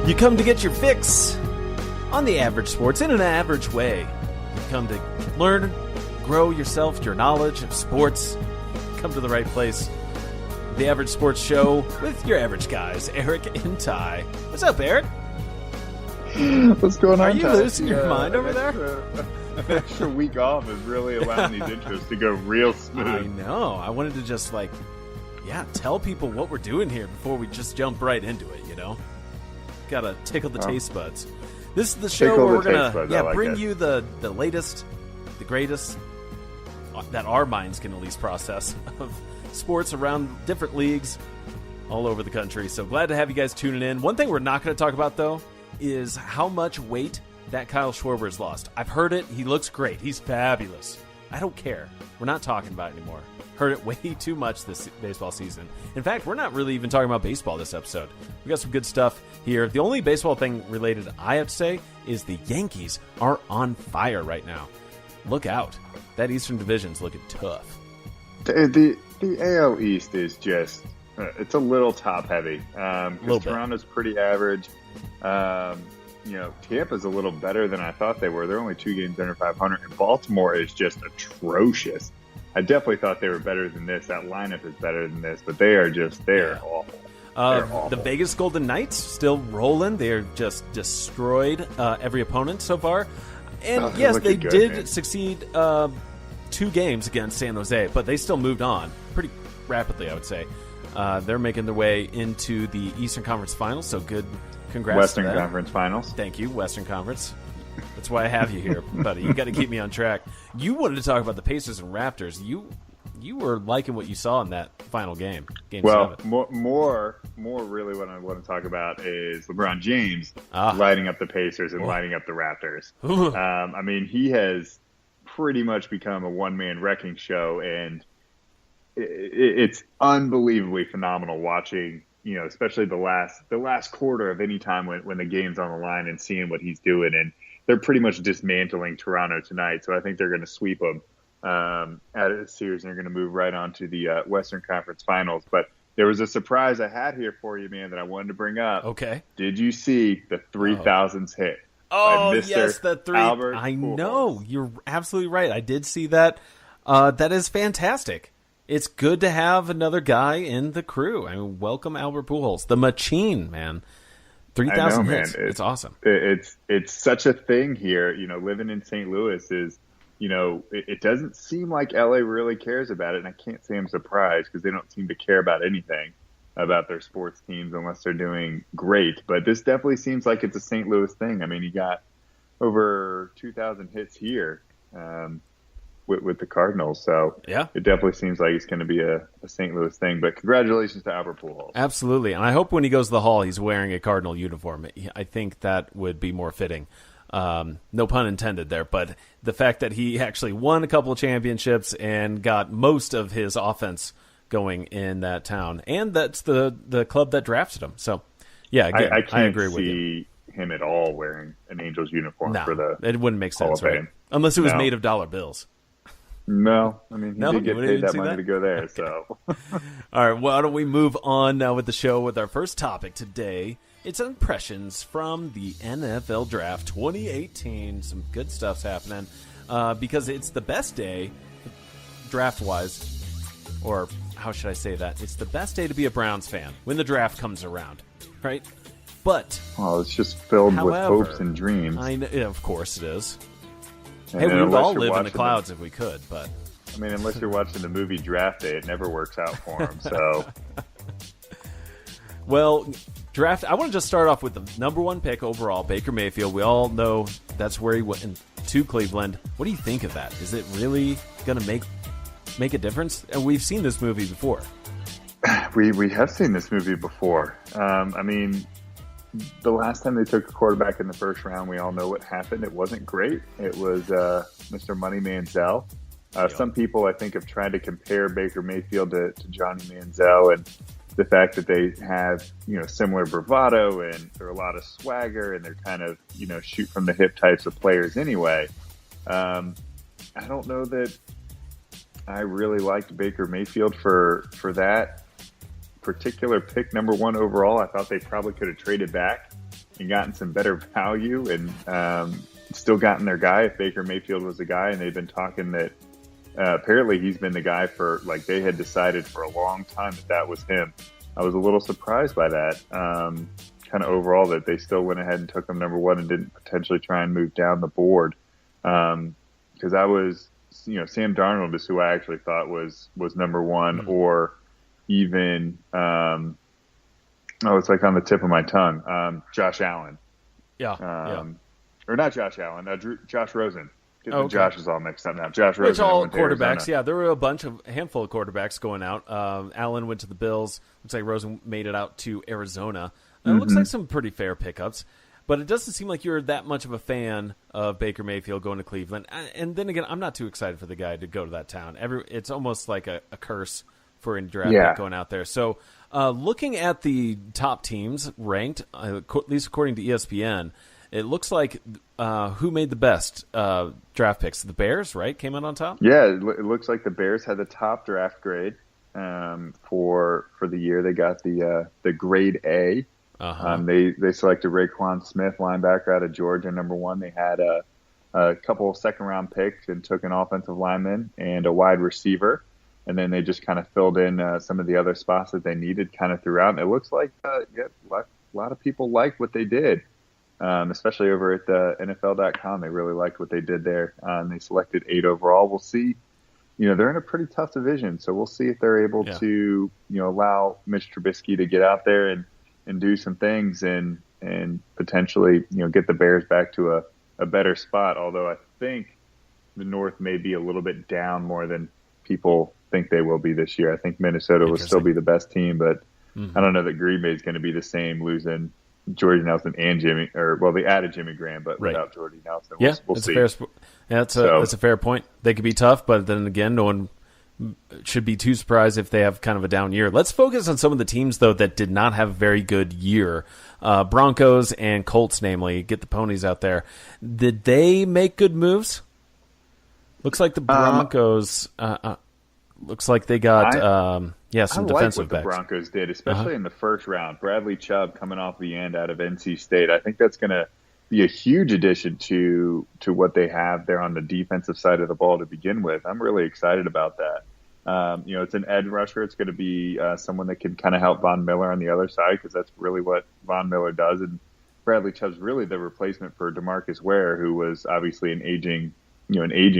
You come to get your fix on the average sports in an average way. You come to learn, grow yourself, your knowledge of sports. Come to the right place. The Average Sports Show with your average guys, Eric and Ty. What's up, Eric? What's going on, Are you Ty? losing your mind over there? An extra week off is really allowing these intros to go real smooth. I know. I wanted to just tell people what we're doing here before we just jump right into it, you know? Gotta tickle the taste buds. This is the show where we're gonna bring you the latest, the greatest that our minds can at least process of sports around different leagues all over the country. So glad to have you guys tuning in. One thing we're not going to talk about, though, is how much weight that Kyle Schwarber's lost. I've heard it. He looks great. He's fabulous. I don't care. We're not talking about it anymore. Heard it way too much this baseball season. In fact, we're not really even talking about baseball this episode. We got some good stuff here. The only baseball thing related I have to say is the Yankees are on fire right now. Look out. That Eastern Division's looking tough. The AL East is just, it's a little top heavy. Because Toronto's pretty average. Tampa's a little better than I thought they were. They're only 2 games under 500. And Baltimore is just atrocious. I definitely thought they were better than this. That lineup is better than this, but they're awful. The Vegas Golden Knights still rolling. They're just destroyed every opponent so far. And yes, they did succeed 2 games against San Jose, but they still moved on pretty rapidly, I would say. They're making their way into the Eastern Conference Finals, so good. Congrats Western to that. Conference Finals. Thank you, Western Conference. That's why I have you here, buddy. You got to keep me on track. You wanted to talk about the Pacers and Raptors. You were liking what you saw in that final game. Game 7. More really what I want to talk about is LeBron James lighting up the Pacers and lighting up the Raptors. I mean, he has pretty much become a one-man wrecking show, and it's unbelievably phenomenal watching, especially the last quarter of any time when the game's on the line and seeing what he's doing. And they're pretty much dismantling Toronto tonight, so I think they're going to sweep them out of the series, and they're going to move right on to the Western Conference Finals. But there was a surprise I had here for you, man, that I wanted to bring up. Okay. Did you see the 3000s hit? Oh, yes, the 3. Albert I Pujols. know. You're absolutely right. I did see that. That is fantastic. It's good to have another guy in the crew. I mean, welcome Albert Pujols, the machine, man. 3,000 hits. It's awesome. It's such a thing here. Living in St. Louis is, it doesn't seem like LA really cares about it. And I can't say I'm surprised because they don't seem to care about anything about their sports teams unless they're doing great. But this definitely seems like it's a St. Louis thing. I mean, he got over 2,000 hits here with the Cardinals. So yeah, it definitely seems like it's going to be a St. Louis thing. But congratulations to Albert Pujols. Absolutely. And I hope when he goes to the Hall, he's wearing a Cardinal uniform. I think that would be more fitting. No pun intended there. But the fact that he actually won a couple of championships and got most of his offense going in that town. And that's the club that drafted him. So, yeah, again, I can't agree with you. see him at all wearing an Angels uniform for the it wouldn't make sense, Hall of right? Fame. Unless it was made of dollar bills. No, I mean, he did get paid that money that? to go there, Okay. so. All right, why don't we move on now with the show with our first topic today. It's impressions from the NFL Draft 2018. Some good stuff's happening because it's the best day, draft-wise, or how should I say that? It's the best day to be a Browns fan when the draft comes around, right? But well, it's just filled with hopes and dreams. Of course it is. And hey, we would all live in the watching clouds if we could, but... I mean, unless you're watching the movie Draft Day, it never works out for them, so... Well, draft. I want to just start off with the number 1 pick overall, Baker Mayfield. We all know that's where he went to Cleveland. What do you think of that? Is it really going to make a difference? And we've seen this movie before. We have seen this movie before. I mean, the last time they took a quarterback in the first round, we all know what happened. It wasn't great. It was Mr. Money Manziel. Some people, I think, have tried to compare Baker Mayfield to Johnny Manziel, and the fact that they have, similar bravado and they're a lot of swagger and they're kind of, shoot from the hip types of players anyway. I don't know that I really liked Baker Mayfield for that particular pick, number 1 overall. I thought they probably could have traded back and gotten some better value and still gotten their guy if Baker Mayfield was the guy. And they've been talking that apparently he's been the guy for, like, they had decided for a long time that was him. I was a little surprised by that, kind of overall, that they still went ahead and took him number one and didn't potentially try and move down the board. Because I was, Sam Darnold is who I actually thought was number one, or even, it's like on the tip of my tongue, Josh Allen. Or not Josh Allen, Josh Rosen. Okay. Josh is all mixed up now. Josh Rosen. Which all quarterbacks, there were a handful of quarterbacks going out. Allen went to the Bills. Looks like Rosen made it out to Arizona. It looks like some pretty fair pickups. But it doesn't seem like you're that much of a fan of Baker Mayfield going to Cleveland. And then again, I'm not too excited for the guy to go to that town. It's almost like a curse for a draft pick going out there. So looking at the top teams ranked, at least according to ESPN, it looks like who made the best draft picks? The Bears, right? Came out on top? Yeah, it looks like the Bears had the top draft grade for the year. They got the grade A. They selected Raekwon Smith, linebacker out of Georgia, number one. They had a couple of second-round picks and took an offensive lineman and a wide receiver. And then they just kind of filled in some of the other spots that they needed kind of throughout. And it looks like a lot of people liked what they did. Especially over at NFL.com. They really liked what they did there. They selected 8 overall. We'll see. They're in a pretty tough division, so we'll see if they're able to, allow Mitch Trubisky to get out there and do some things and potentially, get the Bears back to a better spot. Although I think the North may be a little bit down more than people think they will be this year. I think Minnesota will still be the best team, but I don't know that Green Bay is going to be the same, losing Jordy Nelson and they added Jimmy Graham, but without Jordy Nelson, we'll see. That's a fair point. They could be tough, but then again, no one should be too surprised if they have kind of a down year. Let's focus on some of the teams, though, that did not have a very good year. Broncos and Colts, namely. Get the ponies out there. Did they make good moves? Looks like the Broncos looks like they got some defensive backs. I like what the Broncos did, especially in the first round. Bradley Chubb coming off the end out of NC State. I think that's going to be a huge addition to what they have there on the defensive side of the ball to begin with. I'm really excited about that. It's an edge rusher. It's going to be someone that can kind of help Von Miller on the other side, because that's really what Von Miller does. And Bradley Chubb's really the replacement for DeMarcus Ware, who was obviously an aging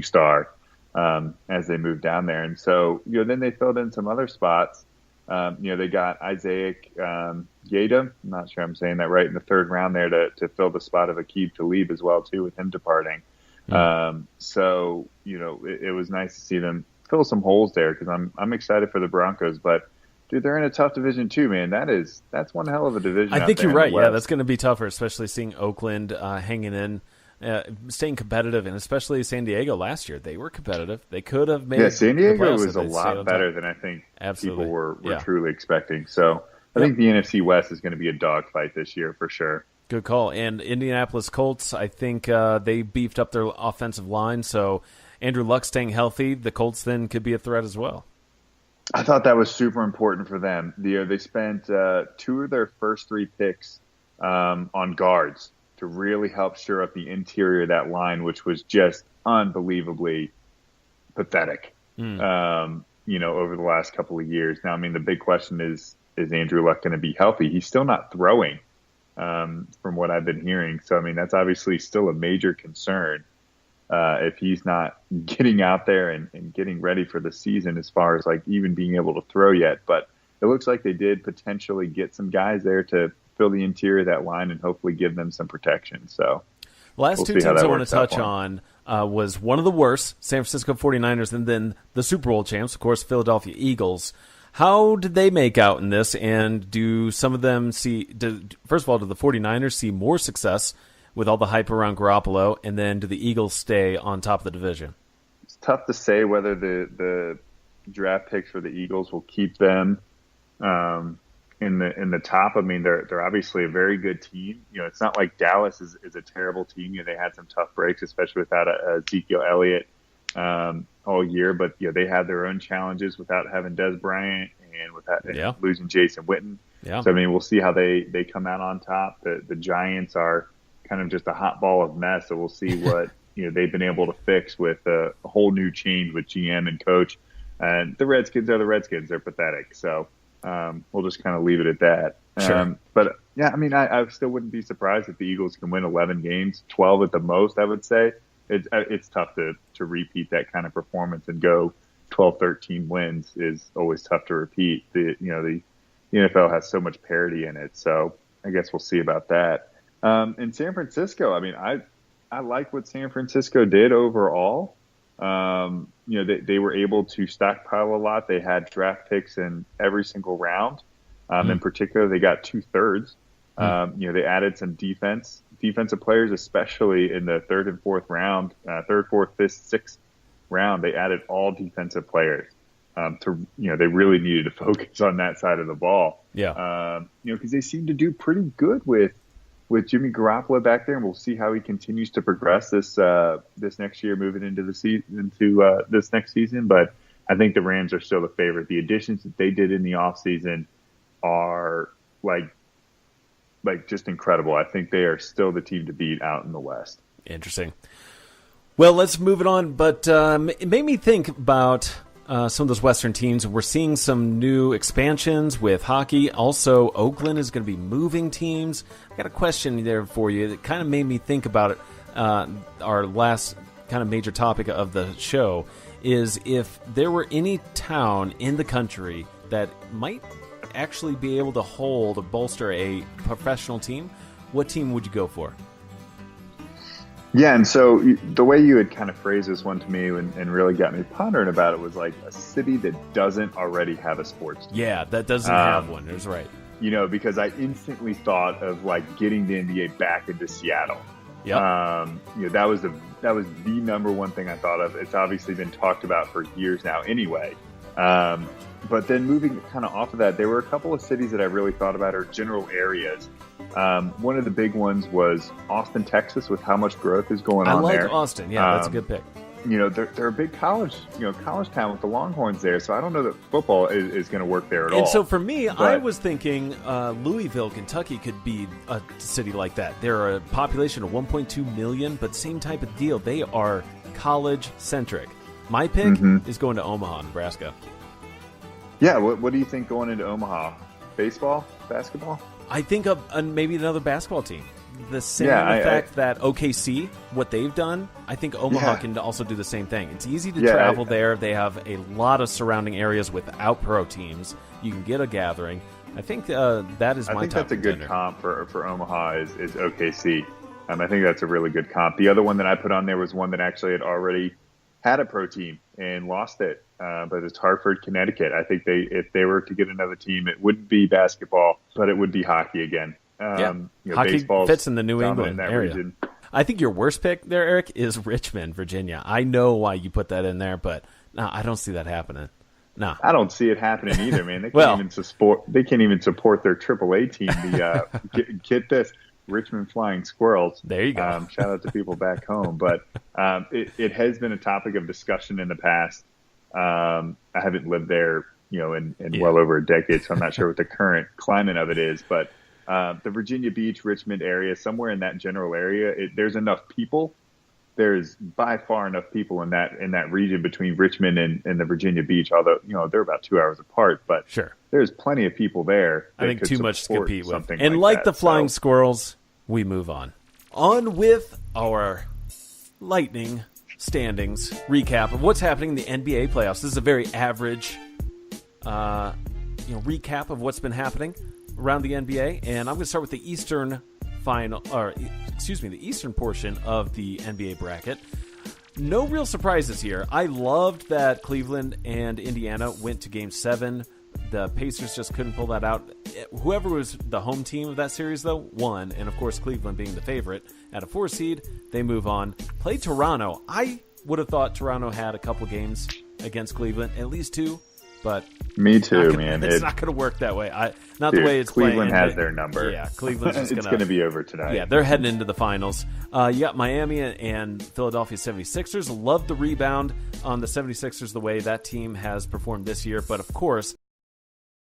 star. As they moved down there. And so, then they filled in some other spots. They got Isaiah Yadam, I'm not sure I'm saying that right, in the third round there to fill the spot of Aqib Talib as well, too, with him departing. So, it was nice to see them fill some holes there, because I'm excited for the Broncos. But, dude, they're in a tough division, too, man. That's one hell of a division. I think you're right. Yeah, that's going to be tougher, especially seeing Oakland hanging in. Staying competitive, and especially San Diego last year, they were competitive. They could have made. Yeah, San Diego was a lot better than I think people were truly expecting. So I think the NFC West is going to be a dogfight this year for sure. Good call. And Indianapolis Colts, I think they beefed up their offensive line. So Andrew Luck staying healthy, the Colts then could be a threat as well. I thought that was super important for them. They spent 2 of their first 3 picks on guards to really help shore up the interior of that line, which was just unbelievably pathetic, over the last couple of years. Now, I mean, the big question is Andrew Luck going to be healthy? He's still not throwing, from what I've been hearing. So, I mean, that's obviously still a major concern if he's not getting out there and getting ready for the season, as far as like even being able to throw yet. But it looks like they did potentially get some guys there to fill the interior of that line and hopefully give them some protection. So last 2 teams I want to touch on was one of the worst, San Francisco 49ers, and then the Super Bowl champs, of course, Philadelphia Eagles. How did they make out in this, and do some of them first of all, do the 49ers see more success with all the hype around Garoppolo, and then do the Eagles stay on top of the division? It's tough to say whether the draft picks for the Eagles will keep them in the top. I mean, they're obviously a very good team. It's not like Dallas is a terrible team. They had some tough breaks, especially without Ezekiel Elliott. A all year, but they had their own challenges without having Des Bryant and without losing Jason Witten. Yeah. So I mean, we'll see how they come out on top. The Giants are kind of just a hot ball of mess, so we'll see what they've been able to fix with a whole new change with GM and coach. And the Redskins are the Redskins; they're pathetic. So we'll just kind of leave it at that. Sure. But yeah, I mean, I still wouldn't be surprised if the Eagles can win 11 games, 12 at the most. I would say it's tough to repeat that kind of performance and go 12, 13 wins is always tough to repeat. The NFL has so much parity in it, so I guess we'll see about that. In San Francisco, I mean, I like what San Francisco did overall. They were able to stockpile a lot. They had draft picks in every single round. In particular, they got 2/3. They added some defensive players, especially in the third and fourth round, third, fourth, fifth, sixth round. They added all defensive players. They really needed to focus on that side of the ball. Yeah. Because they seem to do pretty good with Jimmy Garoppolo back there, and we'll see how he continues to progress this next year, moving into this next season. But I think the Rams are still the favorite. The additions that they did in the offseason are like just incredible. I think they are still the team to beat out in the West. Interesting. Well, let's move it on. But it made me think about some of those Western teams. We're seeing some new expansions with hockey. Also, Oakland is going to be moving teams. I got a question there for you that kind of made me think about it. Our last kind of major topic of the show is if there were any town in the country that might actually be able to hold or bolster a professional team, what team would you go for? Yeah, and so the way you had kind of phrased this one to me and really got me pondering about it was like a city that doesn't already have a sports team. Yeah, that doesn't have one. That's right. Because I instantly thought of like getting the NBA back into Seattle. Yeah. That was the number one thing I thought of. It's obviously been talked about for years now anyway. But then moving kind of off of that, there were a couple of cities that I really thought about, or general areas. One of the big ones was Austin, Texas, with how much growth is going on there. I like Austin. Yeah, that's a good pick. They're a big college town with the Longhorns there, so I don't know that football is going to work there at all. And so for me, I was thinking Louisville, Kentucky could be a city like that. They're a population of 1.2 million, but same type of deal. They are college-centric. My pick is going to Omaha, Nebraska. Yeah, what do you think going into Omaha? Baseball? Basketball? I think of maybe another basketball team. The same effect that OKC, what they've done, I think Omaha can also do the same thing. It's easy to travel there. They have a lot of surrounding areas without pro teams. You can get a gathering. I think that is my top I think that's a good comp for Omaha is OKC. I think that's a really good comp. The other one that I put on there was one that actually had already had a pro team and lost it, but it's Hartford, Connecticut. I think if they were to get another team, it wouldn't be basketball, but it would be hockey again. Hockey fits in the New England area. Region. I think your worst pick there, Eric, is Richmond, Virginia. I know why you put that in there, but no, I don't see that happening. No, I don't see it happening either, man. They can't even support their AAA team. Get this. Richmond Flying Squirrels. There you go. Shout out to people back home. But it has been a topic of discussion in the past. I haven't lived there, in well over a decade, so I'm not sure what the current climate of it is. But the Virginia Beach, Richmond area, somewhere in that general area, there's enough people. There's by far enough people in that region between Richmond and the Virginia Beach, although they're about 2 hours apart. But sure, there's plenty of people there. I think too much to compete with. And like the Flying Squirrels, we move on. On with our lightning standings recap of what's happening in the NBA playoffs. This is a very average, recap of what's been happening around the NBA, and I'm going to start with the Eastern portion of the NBA bracket. No real surprises here. I loved that Cleveland and Indiana went to Game 7. The Pacers just couldn't pull that out. Whoever was the home team of that series, though, won. And, of course, Cleveland being the favorite at a 4 seed, they move on. Play Toronto. I would have thought Toronto had a couple games against Cleveland, at least 2. but me too, man. It's not going to work that way. The way it's Cleveland playing. has their number. Yeah, Cleveland's just it's going to be over tonight. Yeah, they're heading into the finals. You got Miami and Philadelphia 76ers. Love the rebound on the 76ers, the way that team has performed this year. But, of course,